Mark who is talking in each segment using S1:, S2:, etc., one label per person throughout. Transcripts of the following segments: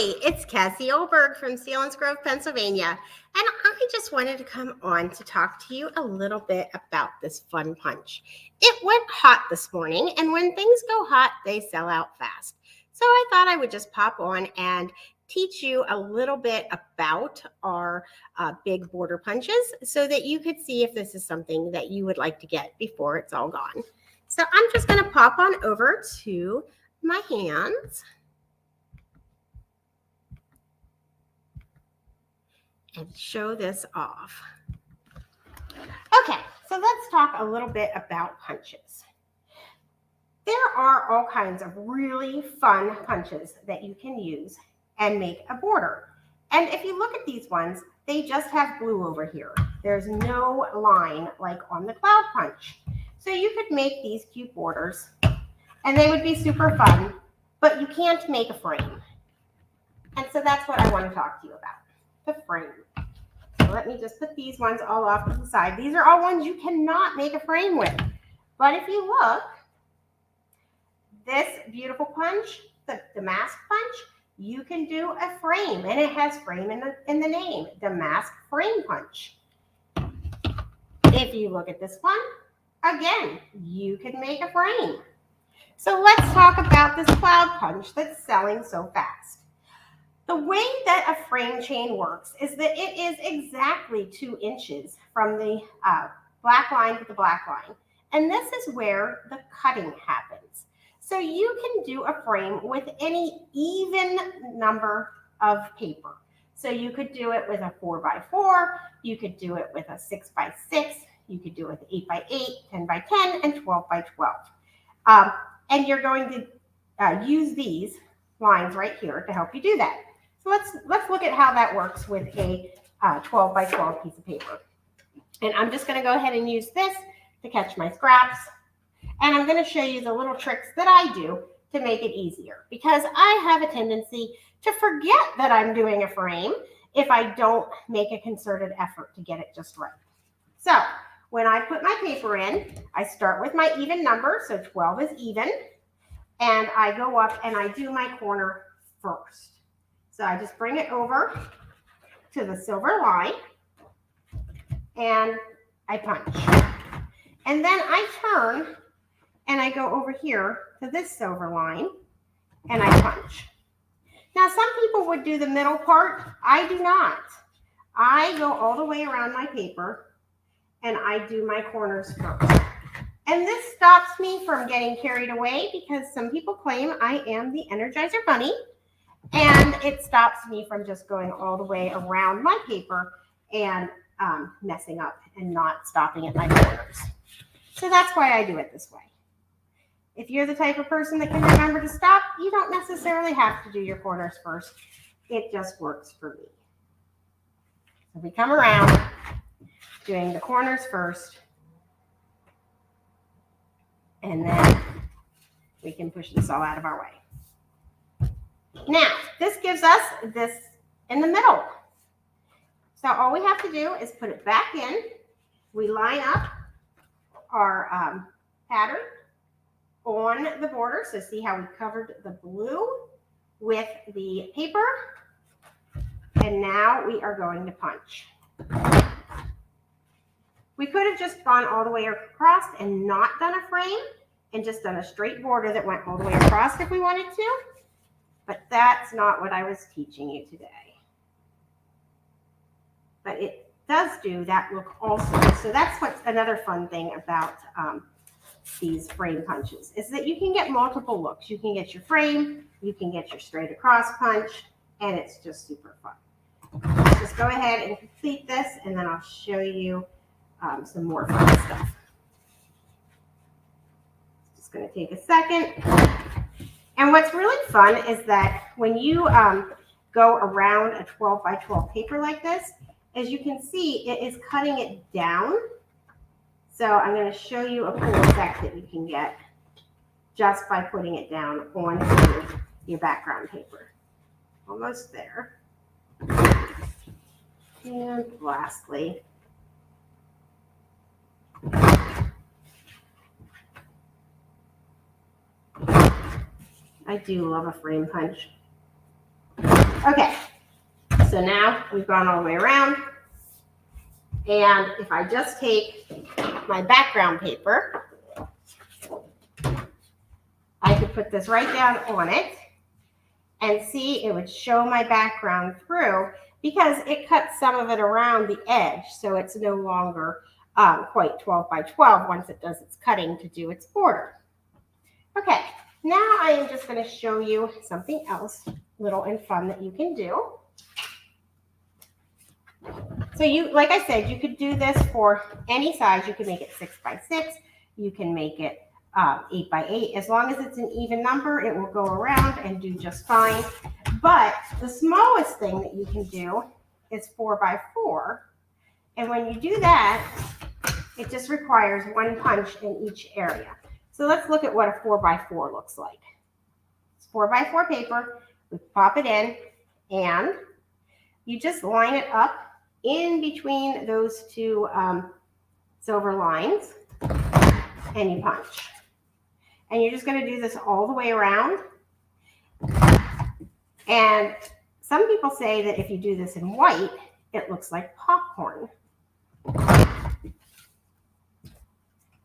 S1: Hi, it's Cassie Olberg from Selinsgrove, Pennsylvania, and I just wanted to come on to talk to you a little bit about this fun punch. It went hot this morning, and when things go hot, they sell out fast. So I thought I would just pop on and teach you a little bit about our big border punches so that you could see if this is something that you would like to get before it's all gone. So I'm just going to pop on over to my hands and show this off. Okay, so let's talk a little bit about punches. There are all kinds of really fun punches that you can use and make a border. And if you look at these ones, they just have blue over here. There's no line like on the cloud punch. So you could make these cute borders and they would be super fun, but you can't make a frame. And so that's what I want to talk to you about, the frame. So let me just put these ones all off to the side. These are all ones you cannot make a frame with. But if you look, this beautiful punch, the mask punch, you can do a frame, and it has frame in the name, the mask frame punch. If you look at this one, again, you can make a frame. So let's talk about this cloud punch that's selling so fast. The way that a frame chain works is that it is exactly 2 inches from the black line to the black line. And this is where the cutting happens. So you can do a frame with any even number of paper. So you could do it with a 4x4, you could do it with a 6x6, you could do it with 8x8, 10x10, and 12x12. And you're going to use these lines right here to help you do that. So let's look at how that works with a 12x12 piece of paper. And I'm just going to go ahead and use this to catch my scraps. And I'm going to show you the little tricks that I do to make it easier, because I have a tendency to forget that I'm doing a frame if I don't make a concerted effort to get it just right. So when I put my paper in, I start with my even number, so 12 is even, and I go up and I do my corner first. So I just bring it over to the silver line and I punch. And then I turn and I go over here to this silver line and I punch. Now, some people would do the middle part. I do not. I go all the way around my paper and I do my corners first. And this stops me from getting carried away because some people claim I am the Energizer Bunny. And it stops me from just going all the way around my paper and messing up and not stopping at my corners. So that's why I do it this way. If you're the type of person that can remember to stop, you don't necessarily have to do your corners first. It just works for me. So we come around doing the corners first, and then we can push this all out of our way. Now, this gives us this in the middle. So all we have to do is put it back in. We line up our pattern on the border. So see how we covered the blue with the paper. And now we are going to punch. We could have just gone all the way across and not done a frame and just done a straight border that went all the way across if we wanted to. But that's not what I was teaching you today. But it does do that look also. So that's what's another fun thing about these frame punches, is that you can get multiple looks. You can get your frame, you can get your straight across punch, and it's just super fun. Let's just go ahead and complete this, and then I'll show you some more fun stuff. Just going to take a second. And what's really fun is that when you go around a 12x12 paper like this, as you can see, it is cutting it down. So I'm going to show you a cool effect that you can get just by putting it down onto your background paper. Almost there. And lastly, I do love a frame punch. Okay, so now we've gone all the way around. And if I just take my background paper, I could put this right down on it and see it would show my background through because it cuts some of it around the edge. So it's no longer quite 12 by 12 once it does its cutting to do its border. Okay, now I am just going to show you something else little and fun that you can do. So you, like I said, you could do this for any size. You can make it 6 by 6. You can make it 8 by 8. As long as it's an even number, it will go around and do just fine. But the smallest thing that you can do is 4 by 4. And when you do that, it just requires one punch in each area. So let's look at what a 4 by 4 looks like. It's 4 by 4 paper. We pop it in and you just line it up in between those two silver lines and you punch. And you're just going to do this all the way around. And some people say that if you do this in white, it looks like popcorn.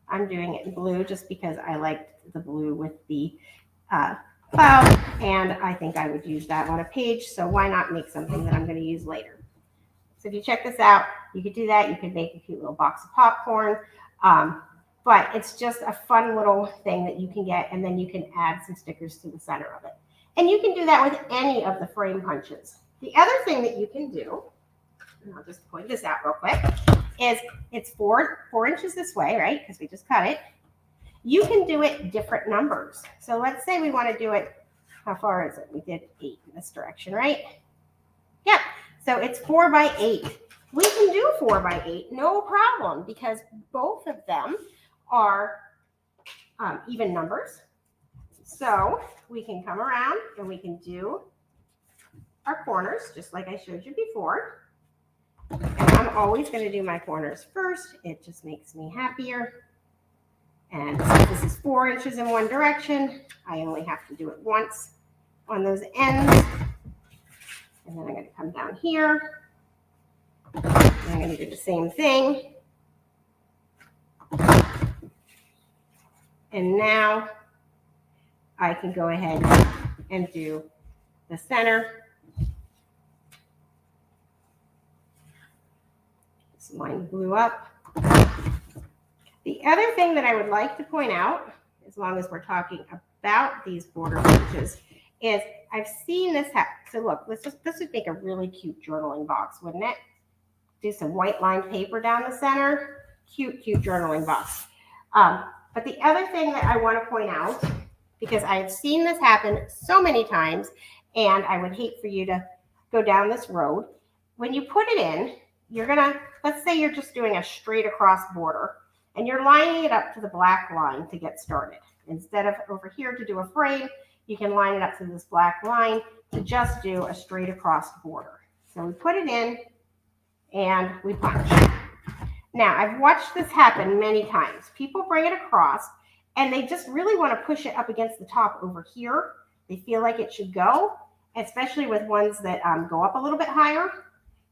S1: I'm doing it in blue just because I liked the blue with the cloud, and I think I would use that on a page, so why not make something that I'm going to use later. So if you check this out, you could do that. You could make a cute little box of popcorn, but it's just a fun little thing that you can get, and then you can add some stickers to the center of it. And you can do that with any of the frame punches. The other thing that you can do, and I'll just point this out real quick, is it's 4 inches this way, right? Because we just cut it. You can do it different numbers. So let's say we want to do it, how far is it? We did 8 in this direction, right? Yep. So it's 4 by 8. We can do 4 by 8, no problem, because both of them are even numbers. So we can come around and we can do our corners, just like I showed you before. And I'm always going to do my corners first. It just makes me happier. And since this is 4 inches in one direction, I only have to do it once on those ends. And then I'm going to come down here. And I'm going to do the same thing. And now I can go ahead and do the center. Just line the blue up. The other thing that I would like to point out, as long as we're talking about these border punches, is I've seen this happen. So look, this would make a really cute journaling box, wouldn't it? Do some white lined paper down the center. Cute, cute journaling box. But the other thing that I want to point out, because I've seen this happen so many times, and I would hate for you to go down this road. When you put it in, you're gonna, let's say you're just doing a straight across border, and you're lining it up to the black line to get started. Instead of over here to do a frame, you can line it up to this black line to just do a straight across border. So we put it in and we punch. Now, I've watched this happen many times. People bring it across and they just really want to push it up against the top over here. They feel like it should go, especially with ones that go up a little bit higher.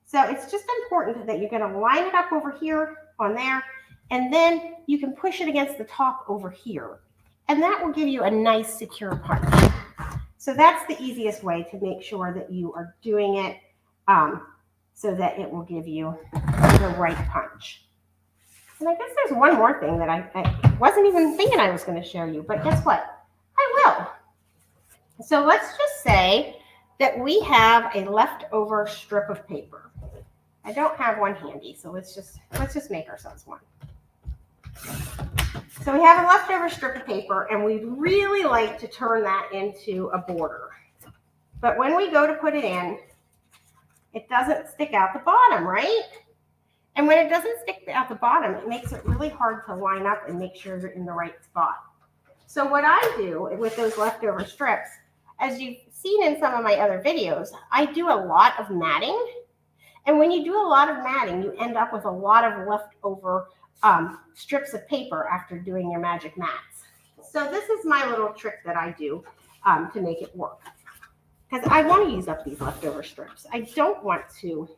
S1: So it's just important that you're going to line it up over here on there, and then you can push it against the top over here. And that will give you a nice secure punch. So that's the easiest way to make sure that you are doing it so that it will give you the right punch. And I guess there's one more thing that I wasn't even thinking I was going to show you, but guess what? I will. So let's just say that we have a leftover strip of paper. I don't have one handy, so let's just make ourselves one. So we have a leftover strip of paper, and we'd really like to turn that into a border. But when we go to put it in, it doesn't stick out the bottom, right? And when it doesn't stick out the bottom, it makes it really hard to line up and make sure you're in the right spot. So what I do with those leftover strips, as you've seen in some of my other videos, I do a lot of matting. And when you do a lot of matting, you end up with a lot of leftover strips of paper after doing your magic mats. So this is my little trick that I do to make it work. because I want to use up these leftover strips. I don't want to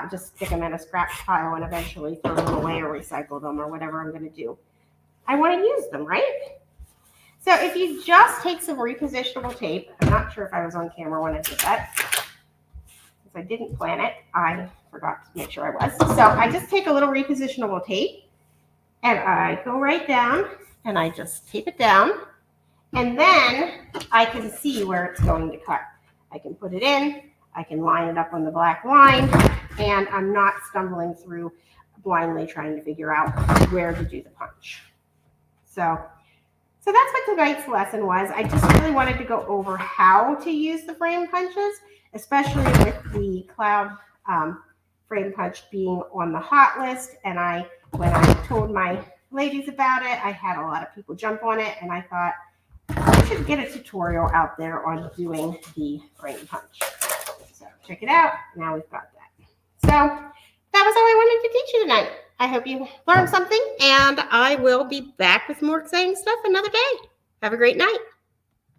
S1: just stick them in a scrap pile and eventually throw them away or recycle them or whatever I'm going to do. I want to use them, right? So if you just take some repositionable tape, I'm not sure if I was on camera when I did that, because I didn't plan it. I forgot to make sure I was. So I just take a little repositionable tape and I go right down and I just tape it down, and then I can see where it's going to cut. I can put it in, I can line it up on the black line, and I'm not stumbling through blindly trying to figure out where to do the punch. So that's what tonight's lesson was. I just really wanted to go over how to use the frame punches, especially with the cloud frame punch being on the hot list. And when I told my ladies about it, I had a lot of people jump on it, and I thought I should get a tutorial out there on doing the frame punch. So check it out. Now we've got that. So that was all I wanted to teach you tonight. I hope you learned something, and I will be back with more exciting stuff another day. Have a great night.